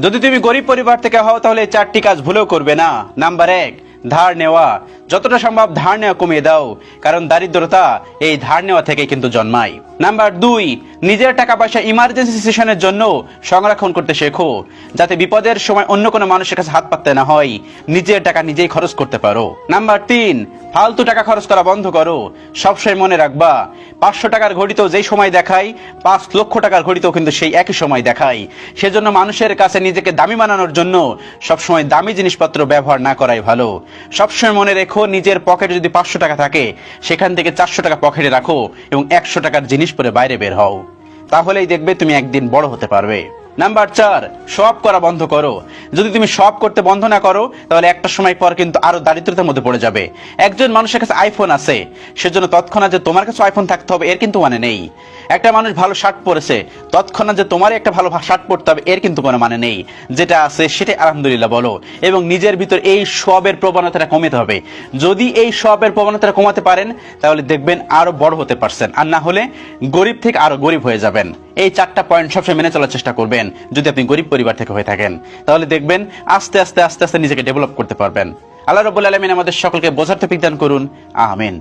যদি তুমি গরিব পরিবার থেকে হও তাহলে এই 4টি কাজ ভুলেও করবে না। নাম্বার 1, ধার নেওয়া। যতটা সম্ভব ধার নেওয়া কমিয়ে দাও, কারণ দারিদ্রতা এই ধার নেওয়া থেকে কিন্তু জন্মায়। নাম্বার 2, নিজের টাকা পয়সা ইমার্জেন্সি সিচুয়েশনের জন্য সংরক্ষণ করতে শেখো, যাতে বিপদের সময় অন্য কোনো মানুষের কাছে হাত পাততে না হয়, নিজের টাকা নিজেই খরচ করতে পারো। নাম্বার 3, ফালতু টাকা খরচ করা বন্ধ করো। সবসময় মনে রাখবা, 500 টাকার ঘড়িতেও যেই সময় দেখায়, 5 লক্ষ টাকার ঘড়িতেও কিন্তু সেই একই সময় দেখায়। সেজন্য মানুষের কাছে নিজেকে দামি বানানোর জন্য সবসময় দামি জিনিসপত্র ব্যবহার না করাই ভালো। সবসময় মনে রেখো, নিজের পকেটে যদি 500 টাকা থাকে, সেখান থেকে 400 টাকা পকেটে রাখো এবং 100 টাকার জিনিস পরে বাইরে বের হও। তাহলেই দেখবে তুমি একদিন বড় হতে পারবে। নাম্বার 4, শপ করা বন্ধ করো। যদি তুমি শপ করতে বন্ধ না করো, তাহলে একটা সময় পর কিন্তু আরো দারিদ্রতার মধ্যে পড়ে যাবে। একজন মানুষের কাছে আইফোন আছে, সেজন্য তৎক্ষণাৎ যে তোমার কাছে আইফোন থাকতে হবে এর কিন্তু মানে নেই। একটা মানুষ ভালো শার্ট পরেছে, তৎক্ষণাৎ যে তোমারই একটা ভালো শার্ট পরতে হবে এর কিন্তু কোনো মানে নেই। যেটা আছে সেটাই আলহামদুলিল্লাহ বলো, এবং নিজের ভিতর এই শপের প্রবণতাটা কমাতে হবে। যদি এই শপের প্রবণতাটা কমাতে পারেন, তাহলে দেখবেন আরো বড় হতে পারছেন, আর না হলে গরিব থেকে আরো গরিব হয়ে যাবেন। এই 4টা পয়েন্ট সবসময় মেনে চলার চেষ্টা করবেন। যদি আপনি গরিব পরিবার থেকে হয়ে থাকেন, তাহলে দেখবেন আস্তে আস্তে আস্তে আস্তে নিজেকে ডেভেলপ করতে পারবেন। আল্লাহ রাব্বুল আলামিন আমাদের সকলকে বোঝার তৌফিক দান করুন। আমিন।